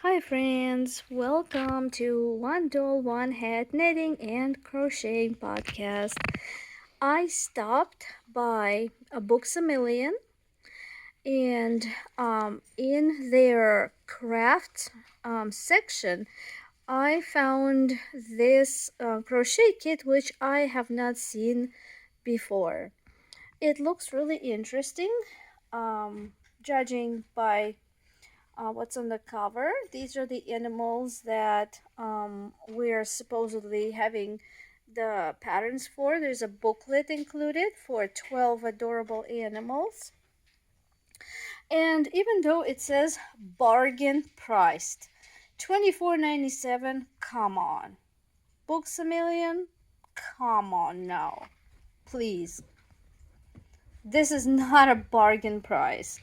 Hi friends, welcome to One Doll, One Head Knitting and Crocheting podcast. I stopped by a Books a Million and in their craft section I found this crochet kit which I have not seen before. It looks really interesting, judging by what's on the cover. These are the animals that we're supposedly having the patterns for. There's a booklet included for 12 adorable animals. And even though it says bargain priced, $24.97, come on. Books a Million? Come on now. Please. This is not a bargain price.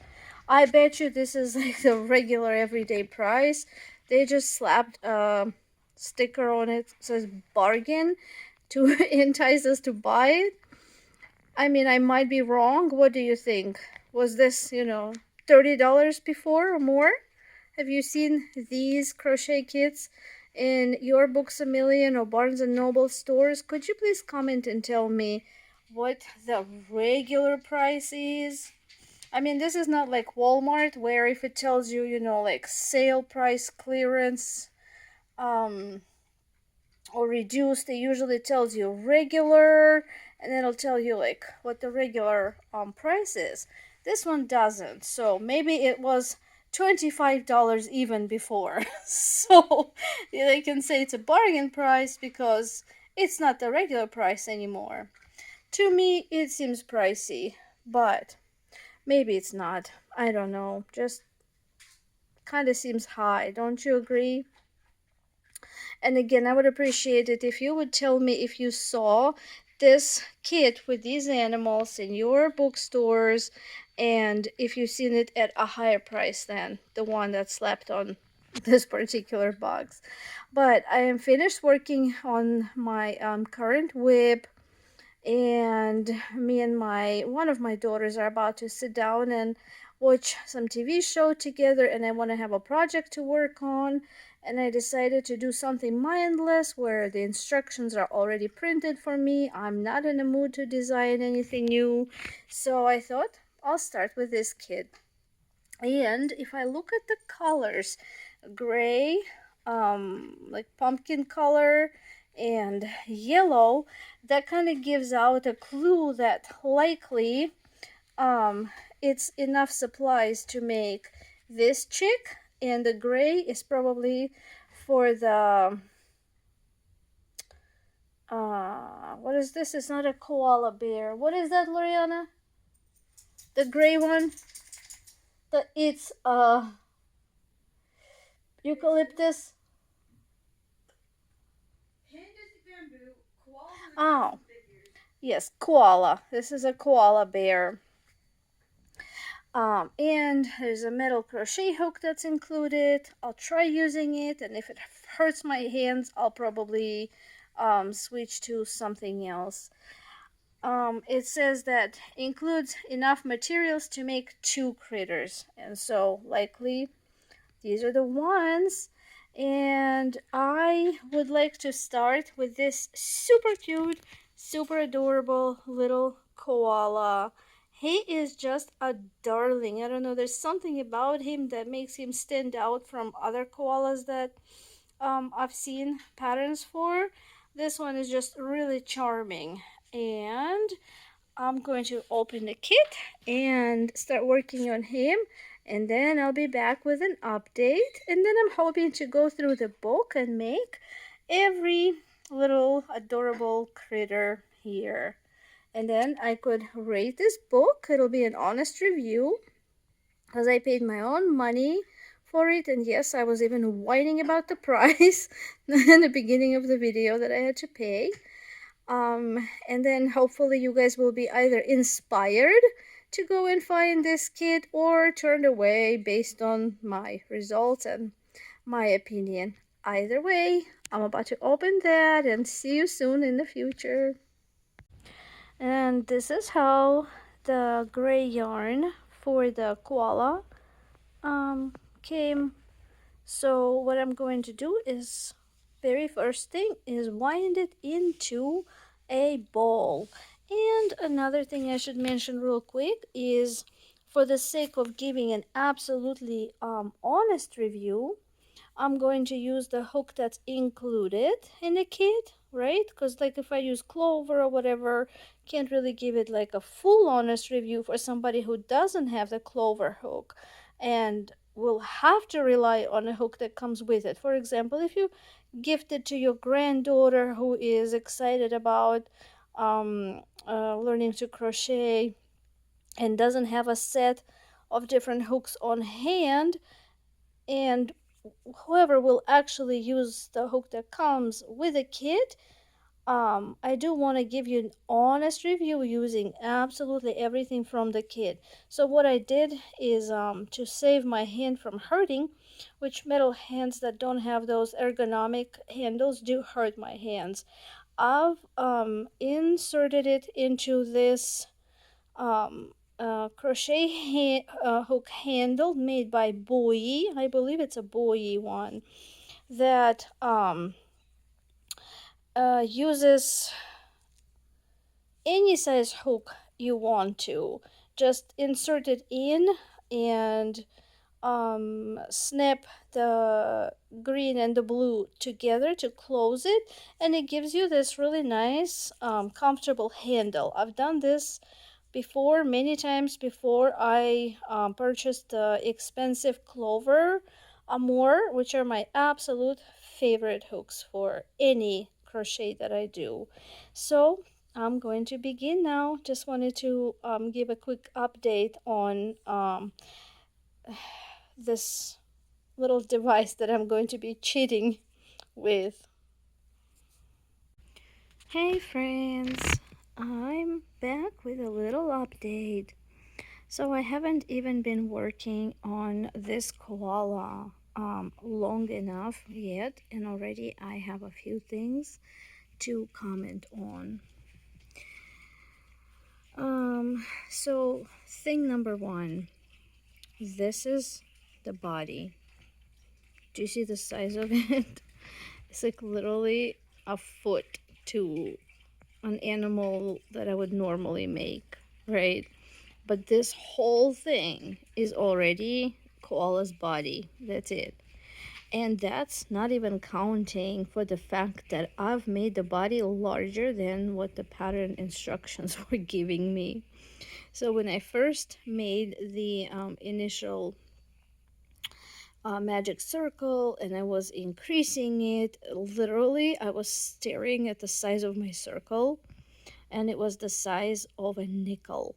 I bet you this is like the regular everyday price. They just slapped a sticker on it that says bargain to entice us to buy it. I mean, I might be wrong. What do you think? Was this, $30 before or more? Have you seen these crochet kits in your Books a Million or Barnes and Noble stores? Could you please comment and tell me what the regular price is? I mean, this is not like Walmart where if it tells you, like sale price, clearance, or reduced, it usually tells you regular, and it'll tell you like what the regular price is. This one doesn't, so maybe it was $25 even before. So they can say it's a bargain price because it's not the regular price anymore. To me, it seems pricey, but maybe it's not. I don't know. Just kind of seems high. Don't you agree? And again, I would appreciate it if you would tell me if you saw this kit with these animals in your bookstores and if you've seen it at a higher price than the one that's slapped on this particular box. But I am finished working on my current whip, and me and one of my daughters are about to sit down and watch some TV show together, and I want to have a project to work on, and I decided to do something mindless where the instructions are already printed for me. I'm not in the mood to design anything new, so I thought I'll start with this kit. And if I look at the colors, gray, like pumpkin color, and yellow, that kind of gives out a clue that likely it's enough supplies to make this chick, and the gray is probably for the what is this? It's not a koala bear. What is that, Loriana? The gray one? It's eucalyptus. Oh, yes, koala. This is a koala bear. And there's a metal crochet hook that's included. I'll try using it, and if it hurts my hands, I'll probably switch to something else. It says that includes enough materials to make 2 critters, and so likely these are the ones. And I would like to start with this super cute, super adorable little koala. He is just a darling. I don't know, there's something about him that makes him stand out from other koalas that I've seen patterns for. This one is just really charming. And I'm going to open the kit and start working on him, and then I'll be back with an update, and then I'm hoping to go through the book and make every little adorable critter here. And then I could rate this book. It'll be an honest review because I paid my own money for it, and yes, I was even whining about the price in the beginning of the video that I had to pay. And then hopefully you guys will be either inspired to go and find this kit or turned away based on my results and my opinion. Either way, I'm about to open that and see you soon in the future. And this is how the gray yarn for the koala came So what I'm going to do is, very first thing is wind it into a ball. And another thing I should mention real quick is, for the sake of giving an absolutely honest review, I'm going to use the hook that's included in the kit, right? Because like if I use clover or whatever, can't really give it like a full honest review for somebody who doesn't have the clover hook and will have to rely on a hook that comes with it. For example, if you gift it to your granddaughter who is excited about learning to crochet and doesn't have a set of different hooks on hand, and whoever will actually use the hook that comes with a kit, I do want to give you an honest review using absolutely everything from the kit. So what I did is, to save my hand from hurting, which metal hands that don't have those ergonomic handles do hurt my hands, I've inserted it into this crochet hook handle made by Bowie. I believe it's a Bowie one that uses any size hook you want to. Just insert it in and snap the green and the blue together to close it, and it gives you this really nice comfortable handle. I've done this before, many times before I purchased the expensive clover more, which are my absolute favorite hooks for any crochet that I do. So I'm going to begin now. Just wanted to give a quick update on this little device that I'm going to be cheating with. Hey friends, I'm back with a little update. So I haven't even been working on this koala long enough yet, and already I have a few things to comment on. So thing number one, this is the body. Do you see the size of it? It's like literally a foot to an animal that I would normally make, right? But this whole thing is already koala's body. That's it. And that's not even counting for the fact that I've made the body larger than what the pattern instructions were giving me. So when I first made the initial magic circle and I was increasing it, literally I was staring at the size of my circle, and it was the size of a nickel.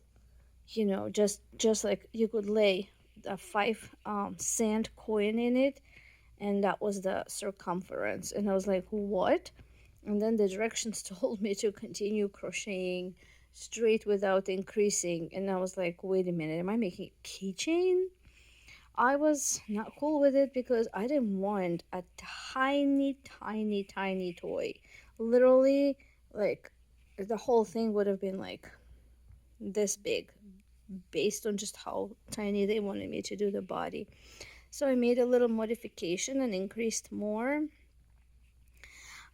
You know, just like you could lay a 5 cent coin in it, and that was the circumference. And I was like, what? And then the directions told me to continue crocheting straight without increasing, and I was like, wait a minute, am I making a keychain? I was not cool with it because I didn't want a tiny, tiny, tiny toy. Literally, like, the whole thing would have been like this big based on just how tiny they wanted me to do the body. So I made a little modification and increased more,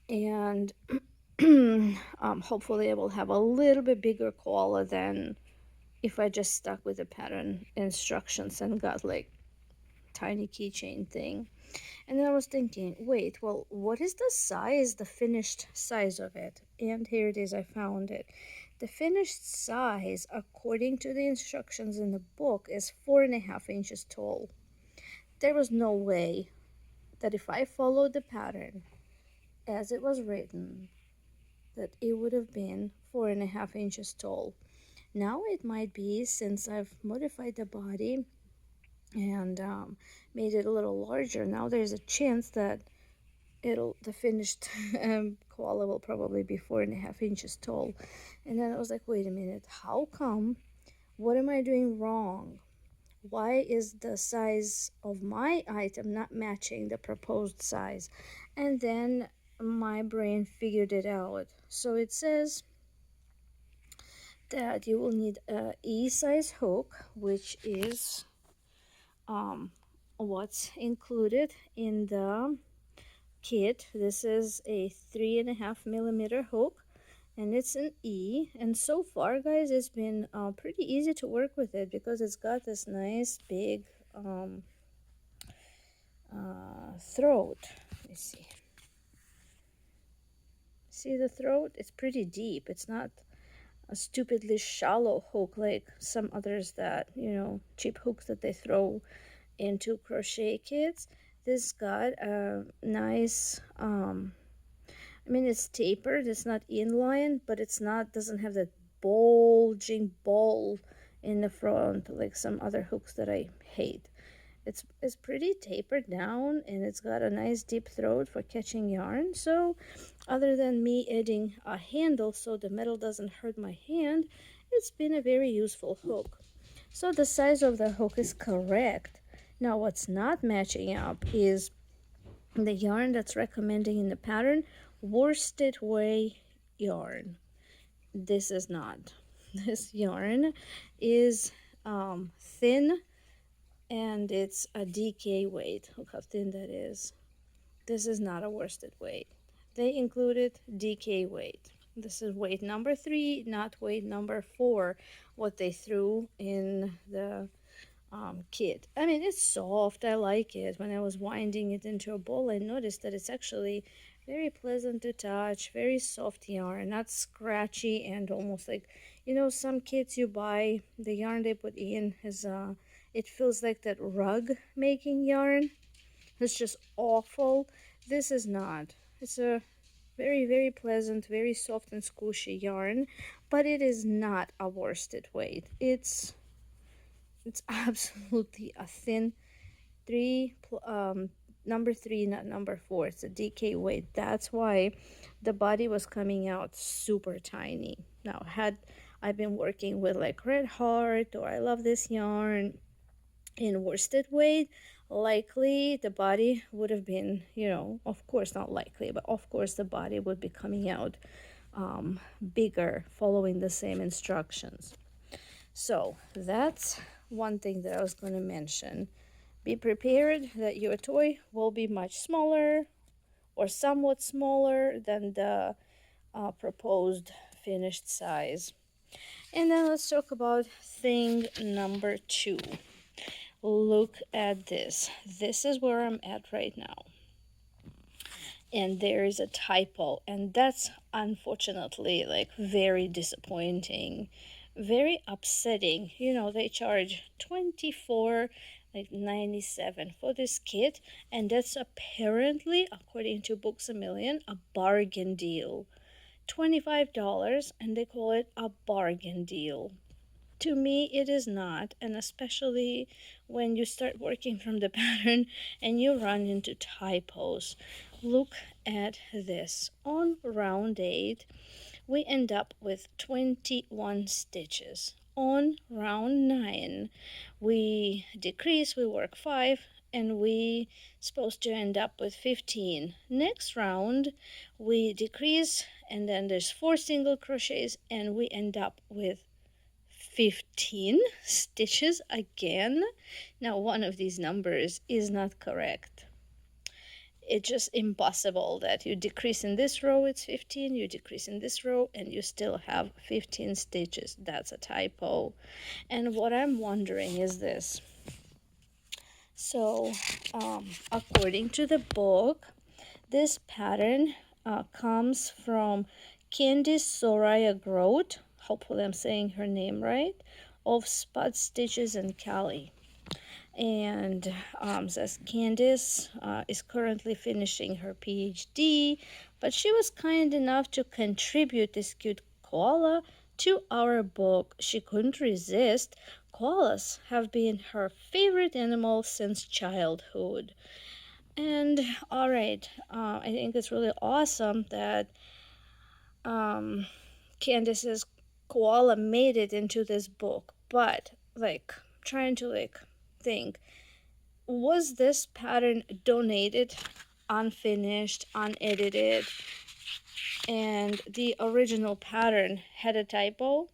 and hopefully I will have a little bit bigger koala than if I just stuck with the pattern instructions and got like tiny keychain thing. And then I was thinking, wait, well, what is the size, the finished size of it? And here it is, I found it. The finished size, according to the instructions in the book, is 4.5 inches tall. There was no way that if I followed the pattern as it was written, that it would have been 4.5 inches tall. Now it might be, since I've modified the body and made it a little larger, now there's a chance that the finished koala will probably be 4.5 inches tall. And then I was like, wait a minute, how come? What am I doing wrong? Why is the size of my item not matching the proposed size? And then my brain figured it out. So it says that you will need a E size hook, which is what's included in the kit. This is a 3.5 millimeter hook, and it's an E. And so far, guys, it's been pretty easy to work with it because it's got this nice big throat. Let me see. See the throat? It's pretty deep. It's not a stupidly shallow hook like some others that, cheap hooks that they throw into crochet kits. This got a nice, I mean, it's tapered, it's not inline, but it's not, doesn't have that bulging ball in the front like some other hooks that I hate. It's pretty tapered down, and it's got a nice deep throat for catching yarn. So other than me adding a handle so the metal doesn't hurt my hand, it's been a very useful hook. So the size of the hook is correct. Now what's not matching up is the yarn that's recommending in the pattern, worsted weight yarn. This is not. This yarn is thin, and it's a DK weight. Look how thin that is. This is not a worsted weight. They included DK weight. This is weight number 3, not weight number 4, what they threw in the kit. I mean, it's soft. I like it. When I was winding it into a ball, I noticed that it's actually very pleasant to touch, very soft yarn, not scratchy and almost like, some kits you buy, the yarn they put in is, it feels like that rug making yarn. It's just awful. This is not. It's a very, very pleasant, very soft and squishy yarn, but it is not a worsted weight. It's absolutely a thin number 3, not number 4. It's a DK weight. That's why the body was coming out super tiny. Now, had I been working with like Red Heart or I Love This Yarn in worsted weight, likely the body would have been, of course not likely, but of course the body would be coming out bigger, following the same instructions. So that's one thing that I was going to mention. Be prepared that your toy will be much smaller or somewhat smaller than the proposed finished size. And then let's talk about thing number 2. Look at this. This is where I'm at right now. And there is a typo, and that's unfortunately like very disappointing, very upsetting. They charge 24 like 97 for this kit, and that's apparently, according to Books a Million, a bargain deal. $25, and they call it a bargain deal. To me, it is not, and especially when you start working from the pattern and you run into typos. Look at this. On round 8, we end up with 21 stitches. On round 9, we decrease, we work 5, and we supposed to end up with 15. Next round, we decrease, and then there's 4 single crochets, and we end up with 15 stitches again. Now one of these numbers is not correct. It's just impossible that you decrease in this row, it's 15, you decrease in this row, and you still have 15 stitches. That's a typo. And what I'm wondering is this. So according to the book, this pattern comes from Candice Soraya Grote, hopefully I'm saying her name right, of Spud Stitches and Cali. And says Candice is currently finishing her PhD, but she was kind enough to contribute this cute koala to our book. She couldn't resist. Koalas have been her favorite animal since childhood. And all right, I think it's really awesome that Candice's koala made it into this book. But like trying to think, was this pattern donated, unfinished, unedited, and the original pattern had a typo?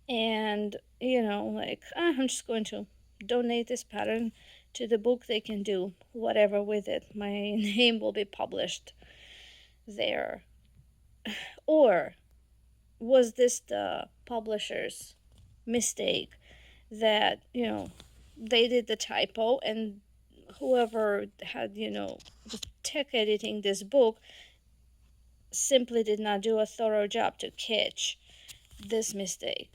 And I'm just going to donate this pattern to the book, they can do whatever with it. My name will be published there. Or was this the publisher's mistake that, they did the typo, and whoever had, the tech editing this book simply did not do a thorough job to catch this mistake?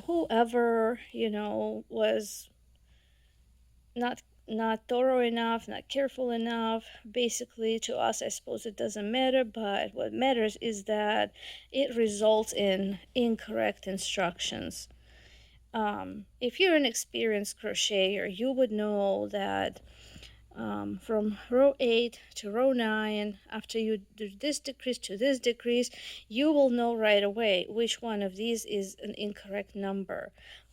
Whoever, was not thorough enough, not careful enough. Basically, to us, I suppose it doesn't matter, but what matters is that it results in incorrect instructions. If you're an experienced crocheter, you would know that from row 8 to row 9, after you do this decrease to this decrease, you will know right away which one of these is an incorrect number.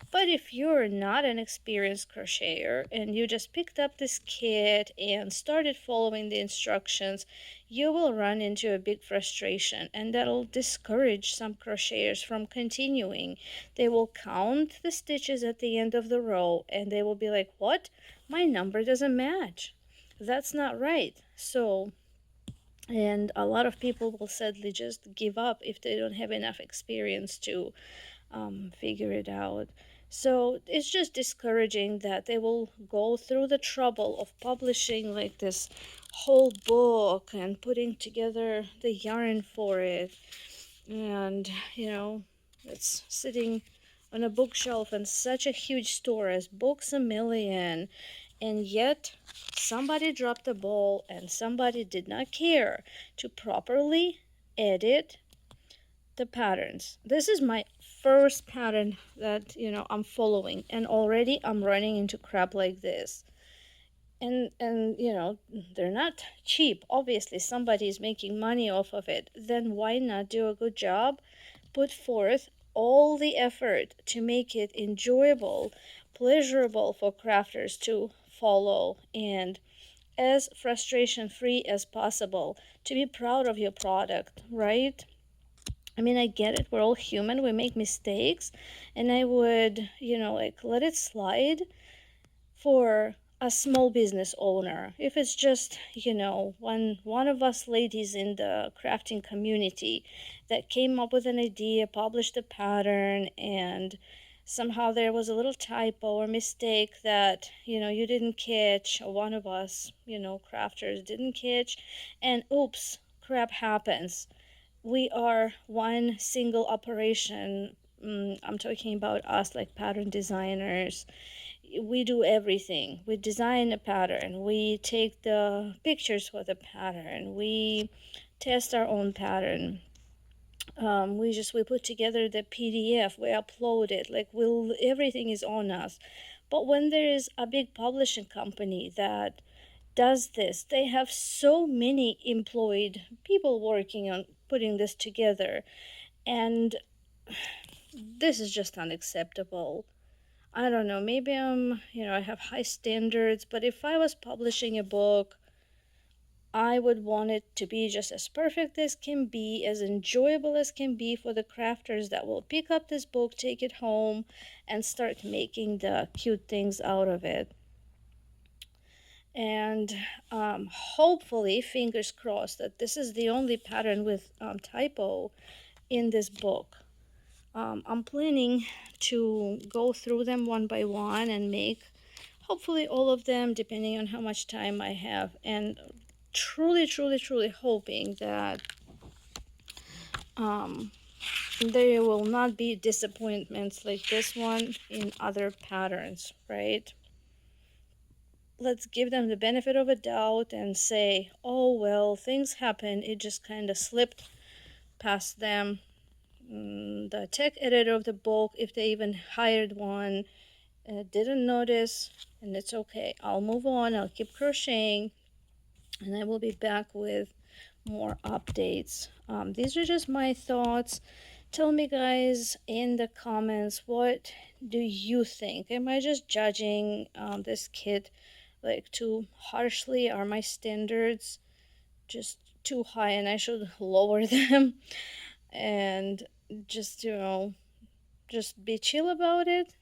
But if you're not an experienced crocheter and you just picked up this kit and started following the instructions, you will run into a big frustration, and that'll discourage some crocheters from continuing. They will count the stitches at the end of the row and they will be like, what? My number doesn't match. That's not right. So, and a lot of people will sadly just give up if they don't have enough experience to figure it out. So it's just discouraging that they will go through the trouble of publishing like this whole book and putting together the yarn for it. And, it's sitting on a bookshelf in such a huge store as Books a Million. And yet, somebody dropped the ball and somebody did not care to properly edit the patterns. This is my first pattern that, I'm following, and already I'm running into crap like this. And they're not cheap. Obviously, somebody is making money off of it. Then why not do a good job? Put forth all the effort to make it enjoyable, pleasurable for crafters to follow, and as frustration free as possible, to be proud of your product, right? I mean, I get it. We're all human. We make mistakes. And I would, like, let it slide for a small business owner. If it's just, one of us ladies in the crafting community that came up with an idea, published a pattern, and somehow there was a little typo or mistake that, you didn't catch, or one of us, crafters didn't catch, and oops, crap happens. We are one single operation. I'm talking about us, like pattern designers. We do everything. We design a pattern, we take the pictures for the pattern, we test our own pattern, we put together the PDF, we upload it, like everything is on us. But when there is a big publishing company that does this, they have so many employed people working on putting this together, and this is just unacceptable. I don't know, maybe I have high standards, but if I was publishing a book, I would want it to be just as perfect as can be, as enjoyable as can be for the crafters that will pick up this book, take it home, and start making the cute things out of it. And hopefully, fingers crossed, that this is the only pattern with typo in this book. I'm planning to go through them one by one and make hopefully all of them, depending on how much time I have, and truly, truly, truly hoping that there will not be disappointments like this one in other patterns, right? Let's give them the benefit of a doubt and say, oh well, things happen, it just kind of slipped past them. The tech editor of the book, if they even hired one, didn't notice, and it's okay. I'll move on, I'll keep crocheting, and I will be back with more updates. These are just my thoughts. Tell me, guys, in the comments, what do you think? Am I just judging this kit like too harshly? Are my standards just too high and I should lower them and just, just be chill about it?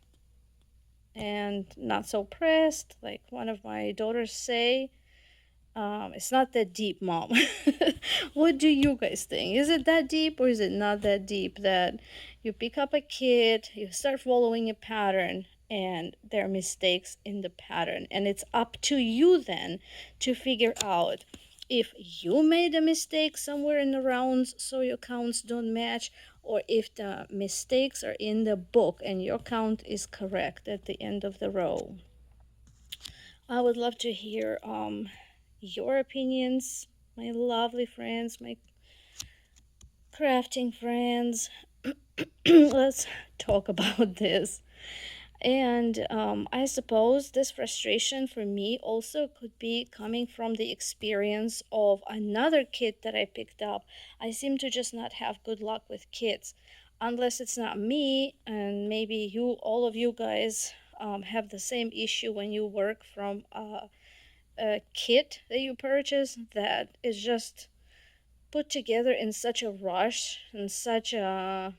and not so pressed, like one of my daughters say. It's not that deep, Mom. What do you guys think? Is it that deep or is it not that deep that you pick up a kit, you start following a pattern, and there are mistakes in the pattern, and it's up to you then to figure out if you made a mistake somewhere in the rounds so your counts don't match, or if the mistakes are in the book and your count is correct at the end of the row. I would love to hear your opinions, my lovely friends, my crafting friends. Let's talk about this. And I suppose this frustration for me also could be coming from the experience of another kit that I picked up. I seem to just not have good luck with kits, unless it's not me, and maybe all of you guys, have the same issue when you work from a kit that you purchase that is just put together in such a rush and such a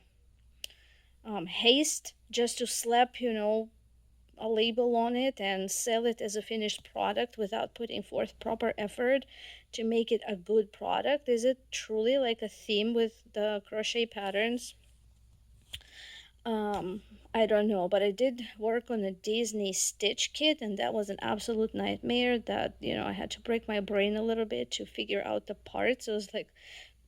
haste just to slap, a label on it and sell it as a finished product without putting forth proper effort to make it a good product. Is it truly like a theme with the crochet patterns? Um, I don't know, but I did work on a Disney Stitch kit, and that was an absolute nightmare. That, I had to break my brain a little bit to figure out the parts. It was like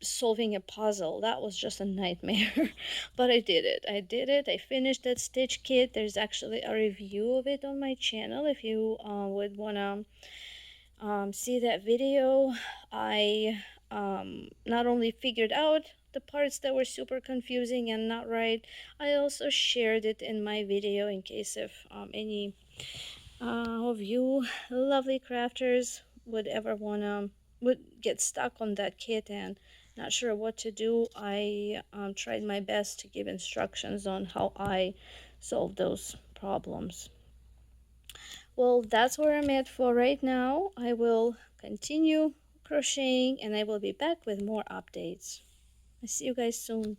solving a puzzle. That was just a nightmare. But I did it. I finished that Stitch kit. There's actually a review of it on my channel if you would want to see that video. I not only figured out the parts that were super confusing and not right, I also shared it in my video in case if any of you lovely crafters would get stuck on that kit and not sure what to do. I tried my best to give instructions on how I solve those problems. Well, that's where I'm at for right now. I will continue crocheting and I will be back with more updates. I'll see you guys soon.